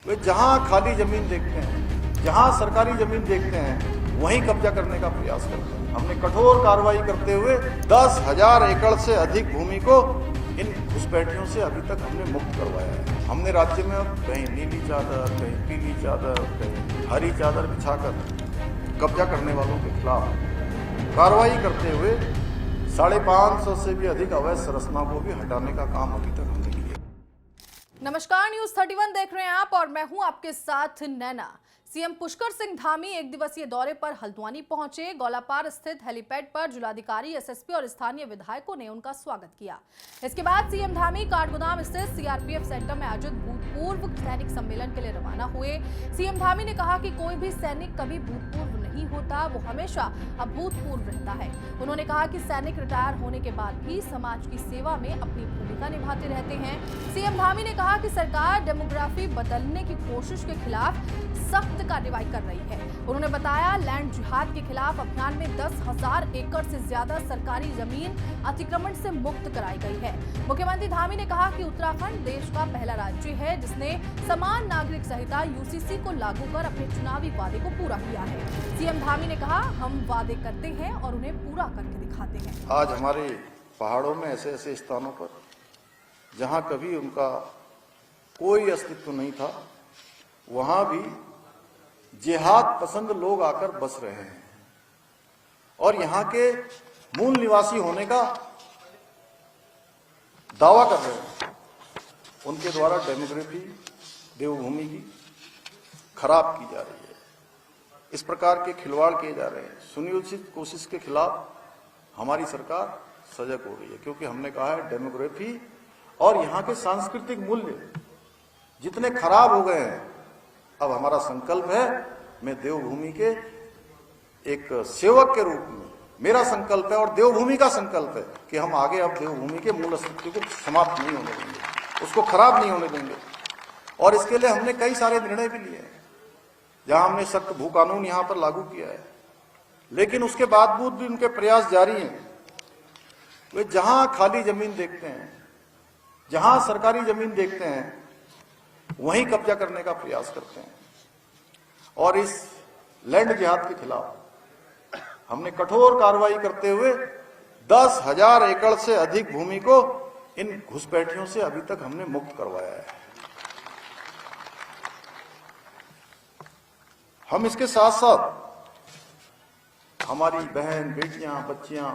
वे जहां खाली जमीन देखते हैं, जहां सरकारी जमीन देखते हैं, वहीं कब्जा करने का प्रयास करते हैं। हमने कठोर कार्रवाई करते हुए 10,000 एकड़ से अधिक भूमि को इन घुसपैठियों से अभी तक हमने मुक्त करवाया है। हमने राज्य में अब कहीं नीली चादर, कहीं पीली चादर, कहीं हरी चादर बिछाकर कब्जा करने वालों के खिलाफ कार्रवाई करते हुए 550 से भी अधिक अवैध संरचना को भी हटाने का काम अभी तक हमने किया। नमस्कार, न्यूज 31 देख रहे हैं आप और मैं हूं आपके साथ नैना। सीएम पुष्कर सिंह धामी एक दिवसीय दौरे पर हल्द्वानी पहुंचे। गौलापार स्थित हेलीपैड पर जिलाधिकारी, एसएसपी और स्थानीय विधायकों ने उनका स्वागत किया। इसके बाद सीएम धामी काठगोदाम स्थित सीआरपीएफ सेंटर में आयोजित भूतपूर्व सैनिक सम्मेलन के लिए रवाना हुए। सीएम धामी ने कहा कि कोई भी सैनिक कभी भूतपूर्व नहीं होता, वो हमेशा अभूतपूर्व रहता है। उन्होंने कहा कि सैनिक रिटायर होने के बाद भी समाज की सेवा में अपनी भूमिका निभाते रहते हैं। सीएम धामी ने कहा कि सरकार डेमोग्राफी बदलने की कोशिश के खिलाफ सख्त कार्रवाई कर रही है। उन्होंने बताया लैंड जिहाद के खिलाफ अभियान में 10,000 एकड़ से ज्यादा सरकारी जमीन अतिक्रमण से मुक्त कराई गई है। मुख्यमंत्री धामी ने कहा कि उत्तराखंड देश का पहला राज्य है जिसने समान नागरिक संहिता यूसीसी को लागू कर अपने चुनावी वादे को पूरा किया है। सीएम धामी ने कहा हम वादे करते हैं और उन्हें पूरा करके दिखाते हैं। आज हमारे पहाड़ों में ऐसे ऐसे स्थानों पर जहां कभी उनका कोई अस्तित्व नहीं था, वहां भी जिहाद पसंद लोग आकर बस रहे हैं और यहां के मूल निवासी होने का दावा कर रहे हैं। उनके द्वारा डेमोग्राफी देवभूमि की खराब की जा रही है। इस प्रकार के खिलवाड़ किए जा रहे हैं। सुनियोजित कोशिश के खिलाफ हमारी सरकार सजग हो रही है, क्योंकि हमने कहा है डेमोग्राफी और यहाँ के सांस्कृतिक मूल्य जितने खराब हो गए हैं, अब हमारा संकल्प है, मैं देवभूमि के एक सेवक के रूप में मेरा संकल्प है और देवभूमि का संकल्प है कि हम आगे अब देवभूमि के मूल अस्तित्व को समाप्त नहीं होने देंगे, उसको खराब नहीं होने देंगे। और इसके लिए हमने कई सारे निर्णय भी लिए हैं, जहां हमने सख्त भू कानून यहां पर लागू किया है, लेकिन उसके बावजूद भी उनके प्रयास जारी हैं। वे जहां खाली जमीन देखते हैं, जहां सरकारी जमीन देखते हैं, वहीं कब्जा करने का प्रयास करते हैं। और इस लैंड जिहाद के खिलाफ हमने कठोर कार्रवाई करते हुए 10,000 एकड़ से अधिक भूमि को इन घुसपैठियों से अभी तक हमने मुक्त करवाया है। हम इसके साथ साथ हमारी बहन, बेटियां, बच्चियां,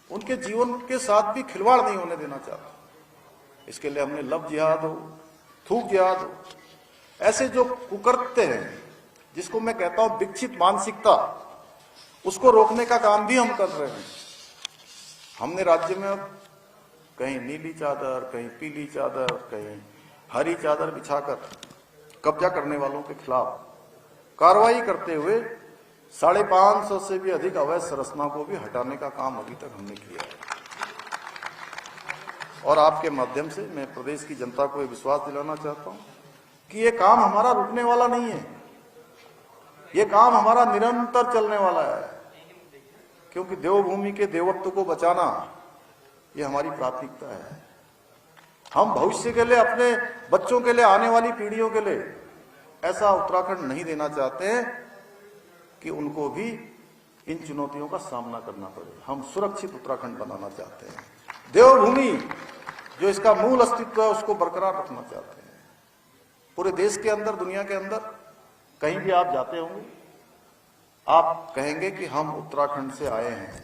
उनके जीवन के साथ भी खिलवाड़ नहीं होने देना चाहते। इसके लिए हमने लव जिहाद हो, थूक जिहाद हो, ऐसे जो कुकृत्य हैं, जिसको मैं कहता हूं विकसित मानसिकता, उसको रोकने का काम भी हम कर रहे हैं। हमने राज्य में अब कहीं नीली चादर, कहीं पीली चादर, कहीं हरी चादर बिछाकर कब्जा करने वालों के खिलाफ कार्रवाई करते हुए 550 से भी अधिक अवैध संरचना को भी हटाने का काम अभी तक हमने किया है। और आपके माध्यम से मैं प्रदेश की जनता को ये विश्वास दिलाना चाहता हूं कि ये काम हमारा रुकने वाला नहीं है, ये काम हमारा निरंतर चलने वाला है, क्योंकि देवभूमि के देवत्व को बचाना ये हमारी प्राथमिकता है। हम भविष्य के लिए, अपने बच्चों के लिए, आने वाली पीढ़ियों के लिए ऐसा उत्तराखंड नहीं देना चाहते हैं कि उनको भी इन चुनौतियों का सामना करना पड़े। हम सुरक्षित उत्तराखंड बनाना चाहते हैं। देवभूमि जो इसका मूल अस्तित्व है उसको बरकरार रखना चाहते हैं। पूरे देश के अंदर, दुनिया के अंदर कहीं भी आप जाते होंगे, आप कहेंगे कि हम उत्तराखंड से आए हैं।